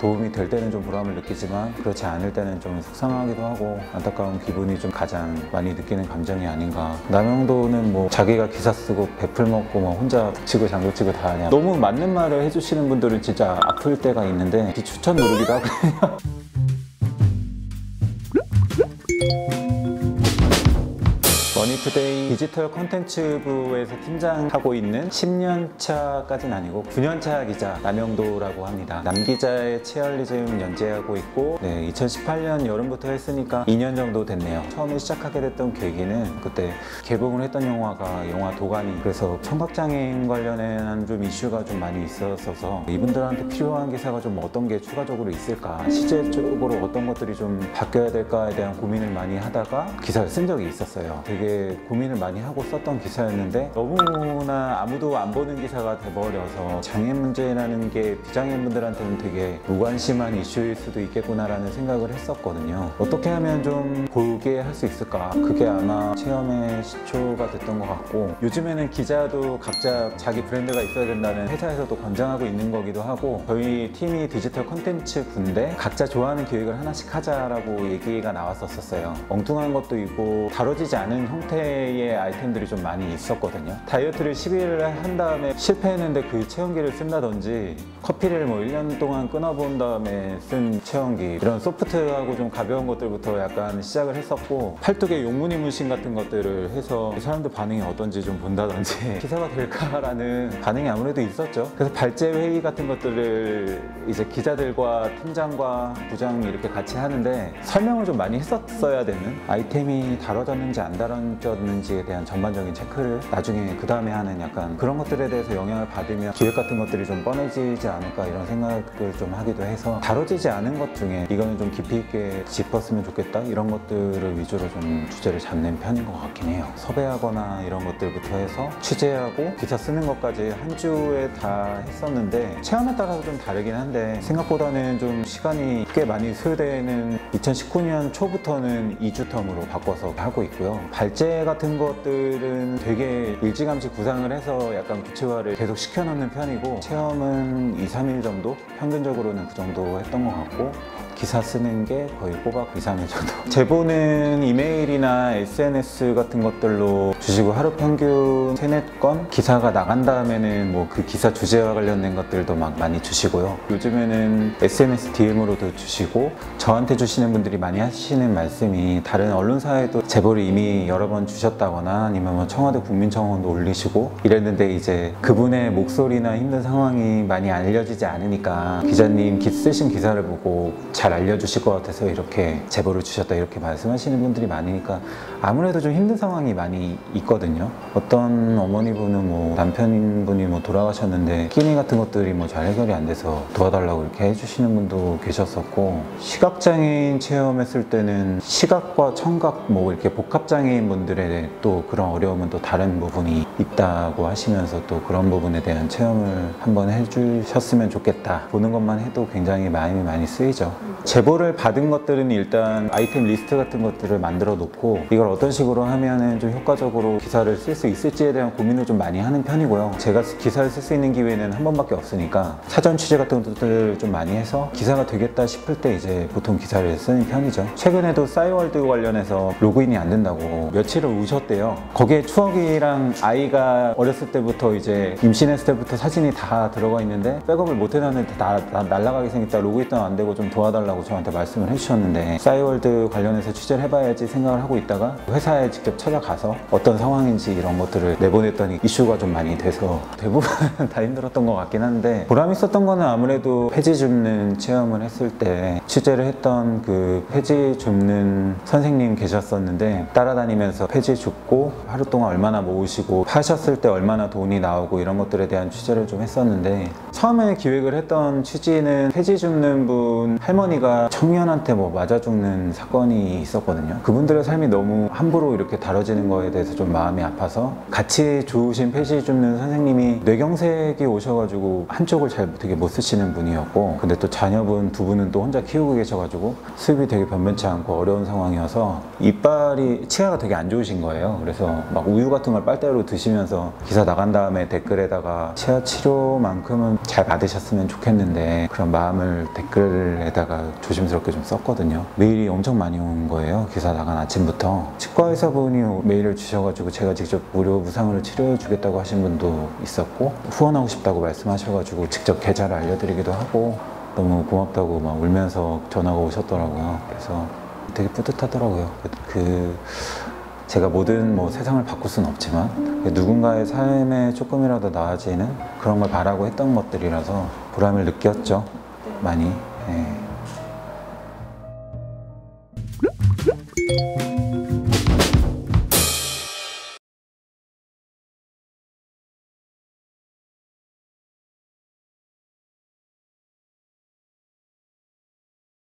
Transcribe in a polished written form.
도움이 될 때는 좀 보람을 느끼지만 그렇지 않을 때는 좀 속상하기도 하고 안타까운 기분이 좀 가장 많이 느끼는 감정이 아닌가. 남영도는 뭐 자기가 기사 쓰고 배풀 먹고 뭐 혼자 북치고 장구치고 다 하냐. 너무 맞는 말을 해주시는 분들은 진짜 아플 때가 있는데 추천 누르기도 하거든요. 머니투데이 디지털 콘텐츠부에서 팀장하고 있는 10년차까지는 아니고 9년차 기자 남영도라고 합니다. 남기자의 치얼리즘 연재하고 있고 2018년 여름부터 했으니까 2년 정도 됐네요. 처음에 시작하게 됐던 계기는 그때 개봉을 했던 영화가 영화 도가니, 그래서 청각장애인 관련한 좀 이슈가 좀 많이 있었어서 이분들한테 필요한 기사가 좀 어떤 게 추가적으로 있을까, 시제적으로 어떤 것들이 좀 바뀌어야 될까에 대한 고민을 많이 하다가 기사를 쓴 적이 있었어요. 되게 고민을 많이 하고 썼던 기사였는데 너무나 아무도 안 보는 기사가 돼버려서 장애 문제라는 게 비장애인분들한테는 되게 무관심한 이슈일 수도 있겠구나라는 생각을 했었거든요. 어떻게 하면 좀 보게 할 수 있을까? 그게 아마 체험의 시초가 됐던 것 같고, 요즘에는 기자도 각자 자기 브랜드가 있어야 된다는 회사에서도 권장하고 있는 거기도 하고, 저희 팀이 디지털 콘텐츠 부인데 각자 좋아하는 기획을 하나씩 하자라고 얘기가 나왔었어요. 엉뚱한 것도 있고 다뤄지지 않은 형태의 아이템들이 좀 많이 있었거든요. 다이어트를 10일을 한 다음에 실패했는데 그 체온기를 쓴다든지, 커피를 뭐 1년 동안 끊어본 다음에 쓴 체온기, 이런 소프트하고 좀 가벼운 것들부터 약간 시작을 했었고, 팔뚝에 용무늬 문신 같은 것들을 해서 사람들 반응이 어떤지 좀 본다든지 기사가 될까라는 반응이 아무래도 있었죠. 그래서 발제 회의 같은 것들을 이제 기자들과 팀장과 부장이 이렇게 같이 하는데 설명을 좀 많이 했었어야 되는, 아이템이 다뤄졌는지 안 다뤄졌는지에 대한 전반적인 체크를 나중에 그 다음에 하는, 약간 그런 것들에 대해서 영향을 받으면 기획 같은 것들이 좀 뻔해지지 않을까 이런 생각을 좀 하기도 해서, 다뤄지지 않은 것 중에 이거는 좀 깊이 있게 짚었으면 좋겠다 이런 것들을 위주로 좀 주제를 잡는 편인 것 같긴 해요. 섭외하거나 이런 것들부터 해서 취재하고 기사 쓰는 것까지 한 주에 다 했었는데, 체험에 따라서 좀 다르긴 한데 생각보다는 좀 시간이 꽤 많이 소요되는 2019년 초부터는 2주 텀으로 바꿔서 하고 있고요. 발제 같은 것들은 되게 일찌감치 구상을 해서 약간 구체화를 계속 시켜놓는 편이고, 체험은 2, 3일 정도? 평균적으로는 그 정도 했던 것 같고, 기사 쓰는 게 거의 꼬박 2, 3일 정도. 제보는 이메일이나 SNS 같은 것들로 주시고, 하루 평균 3, 4건? 기사가 나간 다음에는 뭐 그 기사 주제와 관련된 것들도 막 많이 주시고요. 요즘에는 SNS DM으로도 주시고, 저한테 주시는 분들이 많이 하시는 말씀이, 다른 언론사에도 제보를 이미 여러 번 주셨다거나 아니면 뭐 청와대 국민청원도 올리시고 이랬는데, 이제 그분의 목소리나 힘든 상황이 많이 알려지지 않으니까 기자님 쓰신 기사를 보고 잘 알려주실 것 같아서 이렇게 제보를 주셨다 이렇게 말씀하시는 분들이 많으니까 아무래도 좀 힘든 상황이 많이 있거든요. 어떤 어머니분은 뭐 남편분이 뭐 돌아가셨는데 끼니 같은 것들이 뭐 잘 해결이 안 돼서 도와달라고 이렇게 해주시는 분도 계셨었고, 시각장애인 체험했을 때는 시각과 청각 뭐 이렇게 복합장애인 분들의 또 그런 어려움은 또 다른 부분이 있다고 하시면서 또 그런 부분에 대한 체험을 한번 해주셨으면 좋겠다, 보는 것만 해도 굉장히 마음이 많이 쓰이죠. 제보를 받은 것들은 일단 아이템 리스트 같은 것들을 만들어 놓고, 이걸 어떤 식으로 하면은 좀 효과적으로 기사를 쓸 수 있을지에 대한 고민을 좀 많이 하는 편이고요. 제가 기사를 쓸 수 있는 기회는 한 번밖에 없으니까 사전 취재 같은 것들을 좀 많이 해서 기사가 되겠다 싶을 때 이제 보통 기사를 쓰는 편이죠. 최근에도 싸이월드 관련해서 로그인이 안 된다고 며칠을 우셨대요. 거기에 추억이랑 아이가 어렸을 때부터 이제 임신했을 때부터 사진이 다 들어가 있는데 백업을 못 해놨는데 다 날아가게 생겼다, 로그인도 안 되고 좀 도와달라고 저한테 말씀을 해주셨는데, 싸이월드 관련해서 취재를 해봐야지 생각을 하고 있다가 회사에 직접 찾아가서 어떤 상황인지 이런 것들을 내보냈더니 이슈가 좀 많이 돼서 대부분 다 힘들었던 것 같긴 한데, 보람 있었던 거는 아무래도 폐지 줍는 체험을 했을 때 취재를 했던 그 폐지 줍는 선생님 계셨었는데, 따라다니면서 폐지 줍고 하루 동안 얼마나 모으시고 파셨을 때 얼마나 돈이 나오고 이런 것들에 대한 취재를 좀 했었는데, 처음에 기획을 했던 취지는 폐지 줍는 분 할머니 할머니가 청년한테 뭐 맞아 죽는 사건이 있었거든요. 그분들의 삶이 너무 함부로 이렇게 다뤄지는 거에 대해서 좀 마음이 아파서 같이 좋으신 폐시 줍는 선생님이 뇌경색이 오셔가지고 한쪽을 잘 되게 못 쓰시는 분이었고, 근데 또 자녀분 두 분은 또 혼자 키우고 계셔가지고 수입이 되게 변변치 않고 어려운 상황이어서 이빨이 치아가 되게 안 좋으신 거예요. 그래서 막 우유 같은 걸 빨대로 드시면서 기사 나간 다음에 댓글에다가 치아 치료만큼은 잘 받으셨으면 좋겠는데 그런 마음을 댓글에다가 조심스럽게 좀 썼거든요. 메일이 엄청 많이 온 거예요. 기사 나간 아침부터. 치과 의사분이 메일을 주셔가지고 제가 직접 무료 무상으로 치료해 주겠다고 하신 분도 있었고, 후원하고 싶다고 말씀하셔가지고 직접 계좌를 알려드리기도 하고 너무 고맙다고 막 울면서 전화가 오셨더라고요. 그래서 되게 뿌듯하더라고요. 제가 모든 뭐 세상을 바꿀 수는 없지만 누군가의 삶에 조금이라도 나아지는 그런 걸 바라고 했던 것들이라서 보람을 느꼈죠. 많이. 예.